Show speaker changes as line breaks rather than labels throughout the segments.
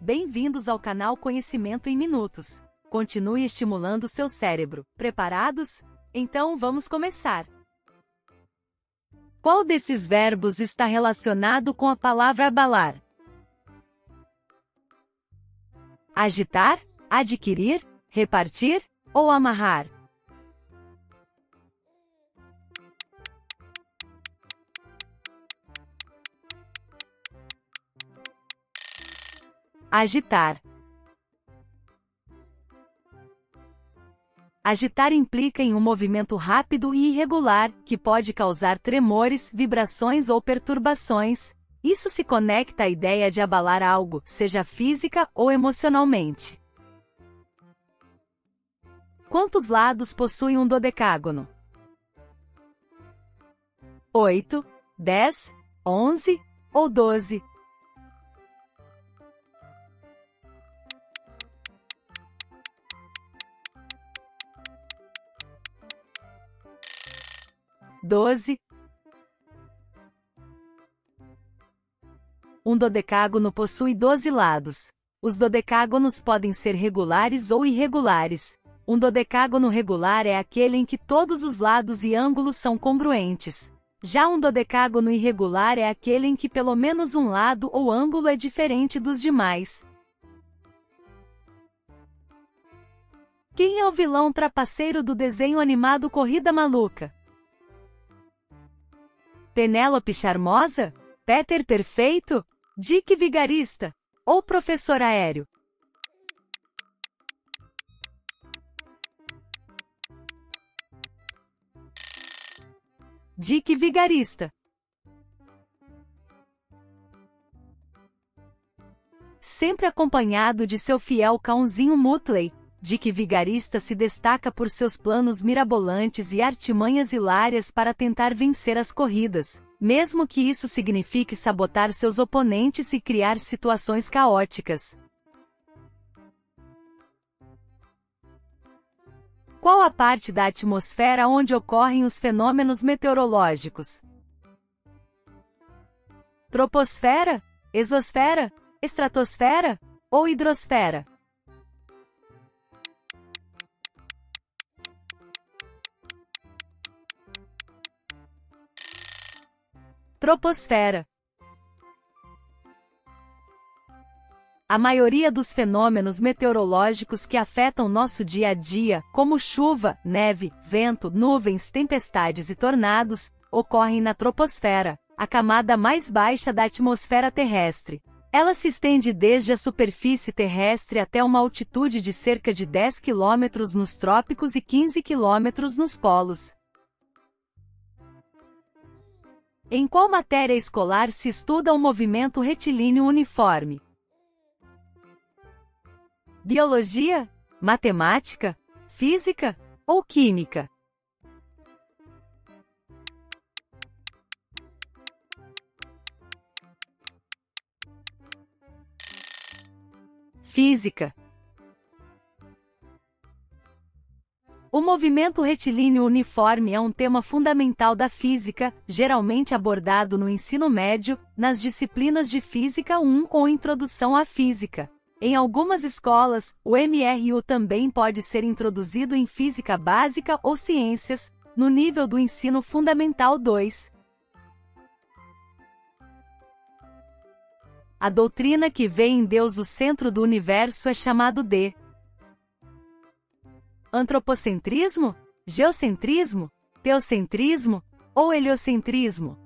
Bem-vindos ao canal Conhecimento em Minutos. Continue estimulando seu cérebro. Preparados? Então vamos começar. Qual desses verbos está relacionado com a palavra abalar? Agitar, adquirir, repartir ou amarrar? Agitar. Agitar implica em um movimento rápido e irregular, que pode causar tremores, vibrações ou perturbações. Isso se conecta à ideia de abalar algo, seja física ou emocionalmente. Quantos lados possui um dodecágono? 8, 10, 11 ou 12? Um dodecágono possui 12 lados. Os dodecágonos podem ser regulares ou irregulares. Um dodecágono regular é aquele em que todos os lados e ângulos são congruentes. Já um dodecágono irregular é aquele em que pelo menos um lado ou ângulo é diferente dos demais. Quem é o vilão trapaceiro do desenho animado Corrida Maluca? Penélope Charmosa? Peter Perfeito? Dick Vigarista? Ou Professor Aéreo? Dick Vigarista. Sempre acompanhado de seu fiel cãozinho Muttley, Dick Vigarista se destaca por seus planos mirabolantes e artimanhas hilárias para tentar vencer as corridas, mesmo que isso signifique sabotar seus oponentes e criar situações caóticas. Qual a parte da atmosfera onde ocorrem os fenômenos meteorológicos? Troposfera? Exosfera? Estratosfera? Ou hidrosfera? Troposfera. A maioria dos fenômenos meteorológicos que afetam nosso dia a dia, como chuva, neve, vento, nuvens, tempestades e tornados, ocorrem na troposfera, a camada mais baixa da atmosfera terrestre. Ela se estende desde a superfície terrestre até uma altitude de cerca de 10 km nos trópicos e 15 km nos polos. Em qual matéria escolar se estuda o movimento retilíneo uniforme? Biologia? Matemática? Física? Ou química? Física. O movimento retilíneo uniforme é um tema fundamental da física, geralmente abordado no ensino médio, nas disciplinas de Física 1 ou Introdução à Física. Em algumas escolas, o MRU também pode ser introduzido em Física Básica ou Ciências, no nível do Ensino Fundamental 2. A doutrina que vê em Deus o centro do universo é chamado de antropocentrismo, geocentrismo, teocentrismo ou heliocentrismo.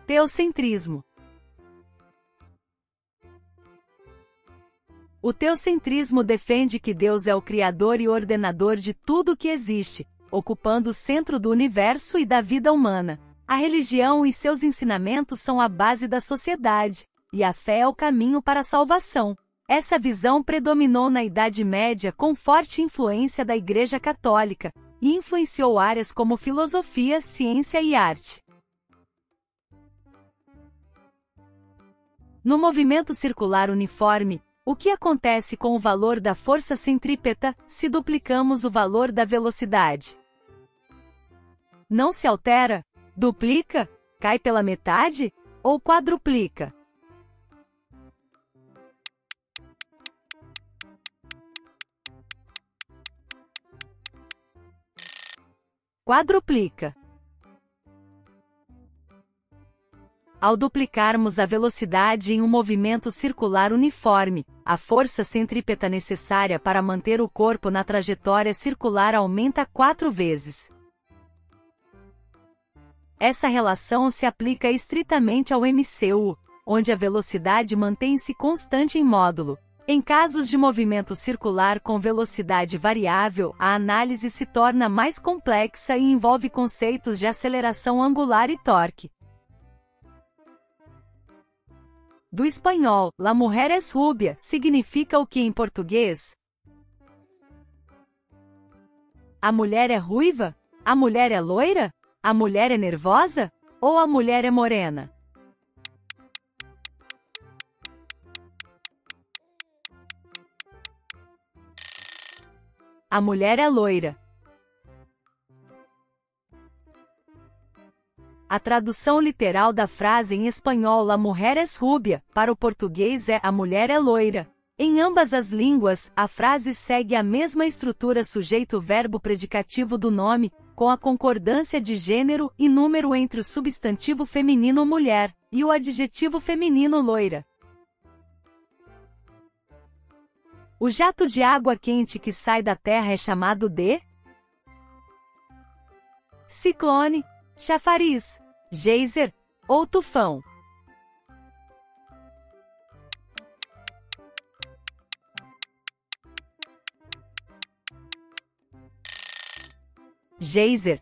Teocentrismo. O teocentrismo defende que Deus é o criador e ordenador de tudo o que existe, ocupando o centro do universo e da vida humana. A religião e seus ensinamentos são a base da sociedade, e a fé é o caminho para a salvação. Essa visão predominou na Idade Média com forte influência da Igreja Católica, e influenciou áreas como filosofia, ciência e arte. No movimento circular uniforme, o que acontece com o valor da força centrípeta se duplicamos o valor da velocidade? Não se altera? Duplica? Cai pela metade? Ou quadruplica? Quadruplica. Ao duplicarmos a velocidade em um movimento circular uniforme, a força centrípeta necessária para manter o corpo na trajetória circular aumenta 4 vezes. Essa relação se aplica estritamente ao MCU, onde a velocidade mantém-se constante em módulo. Em casos de movimento circular com velocidade variável, a análise se torna mais complexa e envolve conceitos de aceleração angular e torque. Do espanhol, La mujer es rubia, significa o que em português? A mulher é ruiva? A mulher é loira? A mulher é nervosa? Ou a mulher é morena? A mulher é loira. A tradução literal da frase em espanhol La mujer es rubia, para o português é a mulher é loira. Em ambas as línguas, a frase segue a mesma estrutura sujeito-verbo predicativo do nome, com a concordância de gênero e número entre o substantivo feminino mulher e o adjetivo feminino loira. O jato de água quente que sai da Terra é chamado de ciclone, chafariz, geyser ou tufão. Geyser.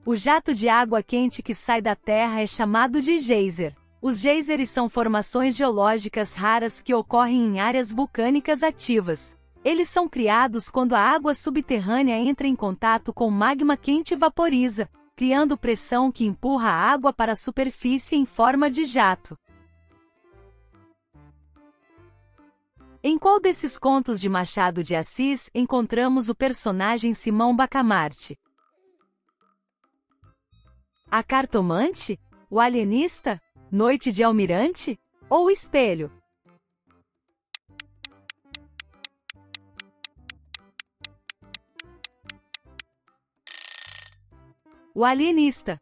O jato de água quente que sai da Terra é chamado de geyser. Os geysers são formações geológicas raras que ocorrem em áreas vulcânicas ativas. Eles são criados quando a água subterrânea entra em contato com magma quente e vaporiza, criando pressão que empurra a água para a superfície em forma de jato. Em qual desses contos de Machado de Assis encontramos o personagem Simão Bacamarte? A cartomante? O alienista? Noite de Almirante? Ou o espelho? O alienista.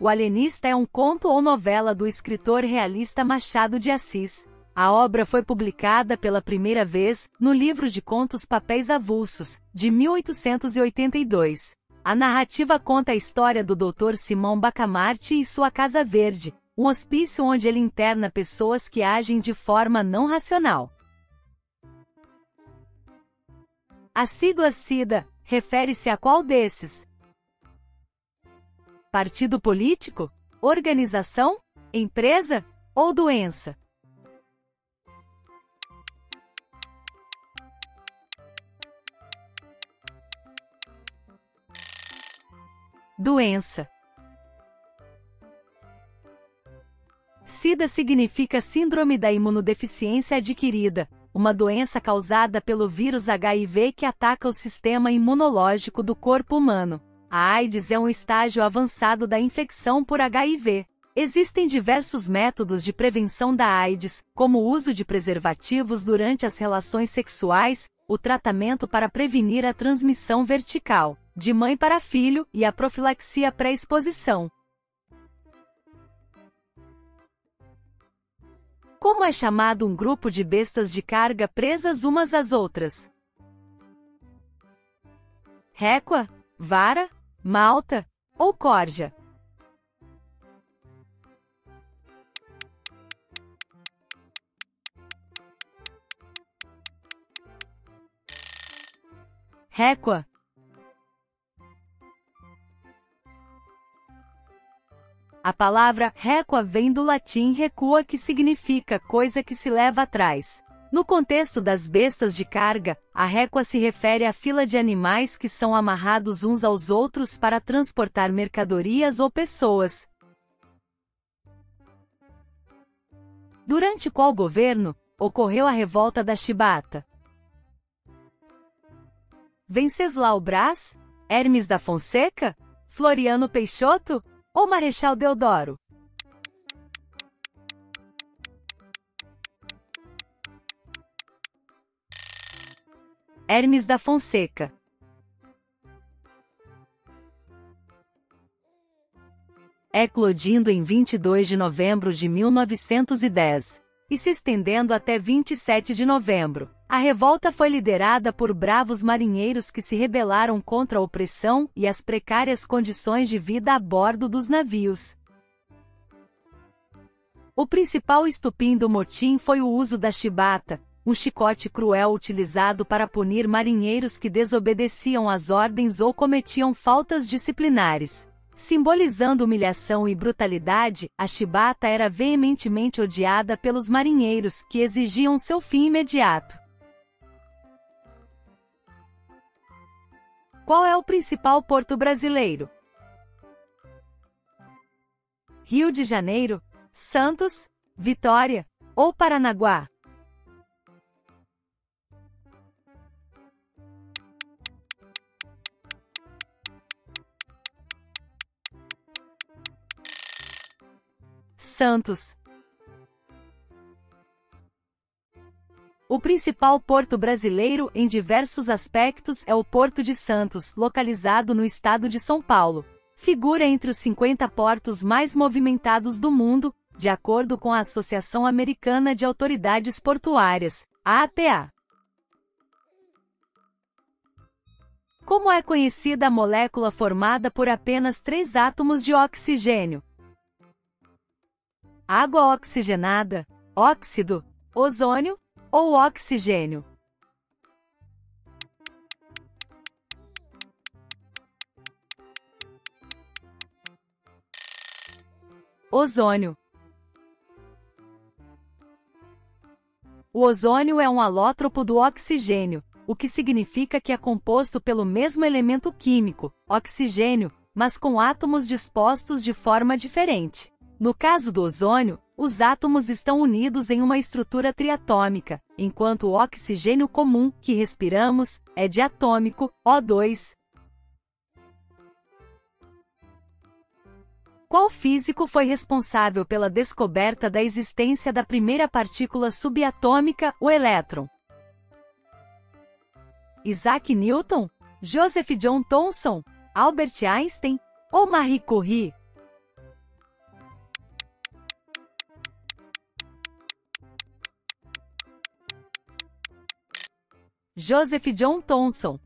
O Alienista é um conto ou novela do escritor realista Machado de Assis. A obra foi publicada pela primeira vez no livro de contos Papéis Avulsos, de 1882. A narrativa conta a história do Dr. Simão Bacamarte e sua Casa Verde, um hospício onde ele interna pessoas que agem de forma não racional. A sigla SIDA refere-se a qual desses? Partido político? Organização? Empresa? Ou doença? Doença. SIDA significa Síndrome da Imunodeficiência Adquirida, uma doença causada pelo vírus HIV que ataca o sistema imunológico do corpo humano. A AIDS é um estágio avançado da infecção por HIV. Existem diversos métodos de prevenção da AIDS, como o uso de preservativos durante as relações sexuais, o tratamento para prevenir a transmissão vertical, de mãe para filho, e a profilaxia pré-exposição. Como é chamado um grupo de bestas de carga presas umas às outras? Récua, vara, malta ou corja? Récua. A palavra récua vem do latim recua, que significa coisa que se leva atrás. No contexto das bestas de carga, a récua se refere à fila de animais que são amarrados uns aos outros para transportar mercadorias ou pessoas. Durante qual governo ocorreu a revolta da Chibata? Venceslau Braz? Hermes da Fonseca? Floriano Peixoto? Ou Marechal Deodoro? Hermes da Fonseca. Eclodindo em 22 de novembro de 1910 e se estendendo até 27 de novembro, a revolta foi liderada por bravos marinheiros que se rebelaram contra a opressão e as precárias condições de vida a bordo dos navios. O principal estupim do motim foi o uso da chibata, um chicote cruel utilizado para punir marinheiros que desobedeciam às ordens ou cometiam faltas disciplinares. Simbolizando humilhação e brutalidade, a chibata era veementemente odiada pelos marinheiros, que exigiam seu fim imediato. Qual é o principal porto brasileiro? Rio de Janeiro, Santos, Vitória ou Paranaguá? Santos. O principal porto brasileiro em diversos aspectos é o Porto de Santos, localizado no estado de São Paulo. Figura entre os 50 portos mais movimentados do mundo, de acordo com a Associação Americana de Autoridades Portuárias, a APA. Como é conhecida a molécula formada por apenas 3 átomos de oxigênio? Água oxigenada, óxido, ozônio ou oxigênio? Ozônio. O ozônio é um alótropo do oxigênio, o que significa que é composto pelo mesmo elemento químico, oxigênio, mas com átomos dispostos de forma diferente. No caso do ozônio, os átomos estão unidos em uma estrutura triatômica, enquanto o oxigênio comum, que respiramos, é diatômico, O2. Qual físico foi responsável pela descoberta da existência da primeira partícula subatômica, o elétron? Isaac Newton? Joseph John Thomson? Albert Einstein? Ou Marie Curie? Joseph John Thomson.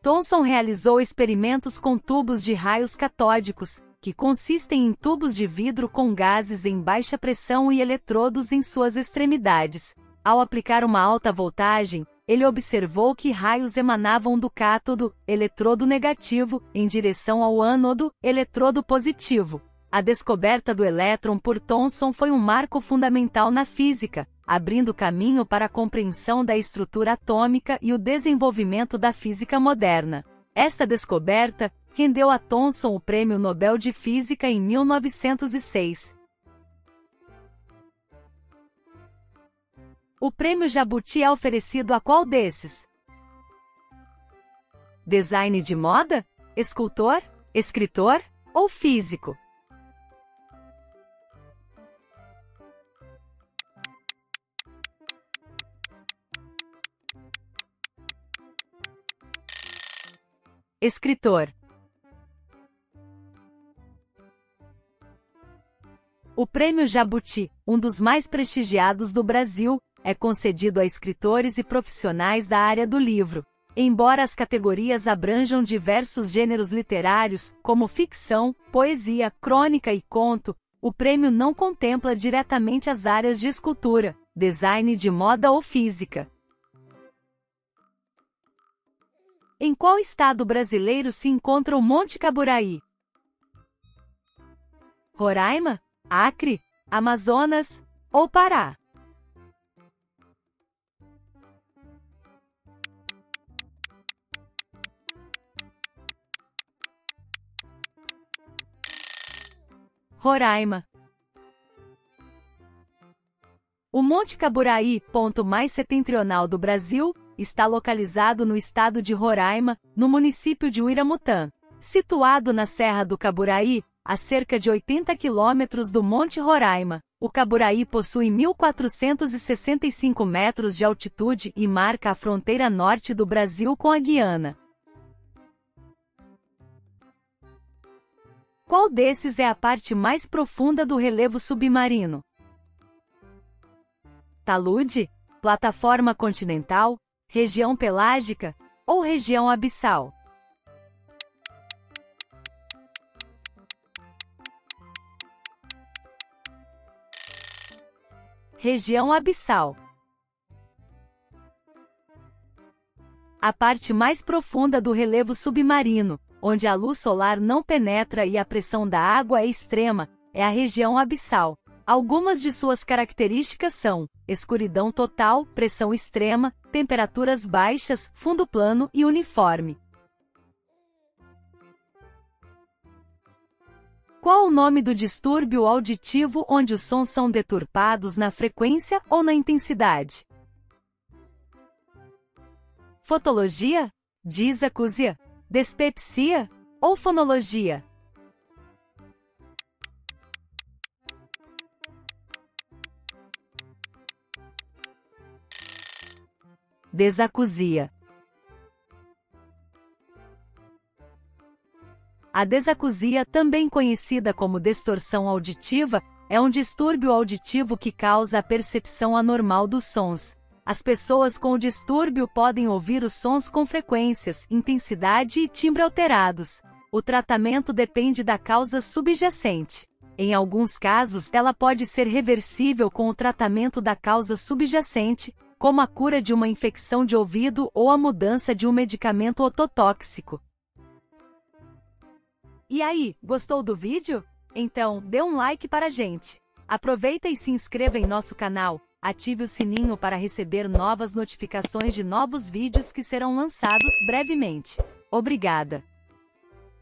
Thomson realizou experimentos com tubos de raios catódicos, que consistem em tubos de vidro com gases em baixa pressão e eletrodos em suas extremidades. Ao aplicar uma alta voltagem, ele observou que raios emanavam do cátodo, eletrodo negativo, em direção ao ânodo, eletrodo positivo. A descoberta do elétron por Thomson foi um marco fundamental na física, abrindo caminho para a compreensão da estrutura atômica e o desenvolvimento da física moderna. Esta descoberta rendeu a Thomson o Prêmio Nobel de Física em 1906. O Prêmio Jabuti é oferecido a qual desses? Design de moda? Escultor? Escritor? Ou físico? Escritor. O Prêmio Jabuti, um dos mais prestigiados do Brasil, é concedido a escritores e profissionais da área do livro. Embora as categorias abranjam diversos gêneros literários, como ficção, poesia, crônica e conto, o prêmio não contempla diretamente as áreas de escultura, design de moda ou física. Em qual estado brasileiro se encontra o Monte Caburaí? Roraima, Acre, Amazonas ou Pará? Roraima. O O Monte Caburaí, ponto mais setentrional do Brasil, está localizado no estado de Roraima, no município de Uiramutã. Situado na Serra do Caburaí, a cerca de 80 quilômetros do Monte Roraima, o Caburaí possui 1.465 metros de altitude e marca a fronteira norte do Brasil com a Guiana. Qual desses é a parte mais profunda do relevo submarino? Talude, plataforma continental, região pelágica ou região abissal? Região abissal. A parte mais profunda do relevo submarino, onde a luz solar não penetra e a pressão da água é extrema, é a região abissal. Algumas de suas características são escuridão total, pressão extrema, temperaturas baixas, fundo plano e uniforme. Qual o nome do distúrbio auditivo onde os sons são deturpados na frequência ou na intensidade? Fotologia? Disacúsia? Dispepsia? Ou fonologia? Desacusia. A desacusia, também conhecida como distorção auditiva, é um distúrbio auditivo que causa a percepção anormal dos sons. As pessoas com o distúrbio podem ouvir os sons com frequências, intensidade e timbre alterados. O tratamento depende da causa subjacente. Em alguns casos, ela pode ser reversível com o tratamento da causa subjacente, como a cura de uma infecção de ouvido ou a mudança de um medicamento ototóxico. E aí, gostou do vídeo? Então, dê um like para a gente. Aproveita e se inscreva em nosso canal, ative o sininho para receber novas notificações de novos vídeos que serão lançados brevemente. Obrigada!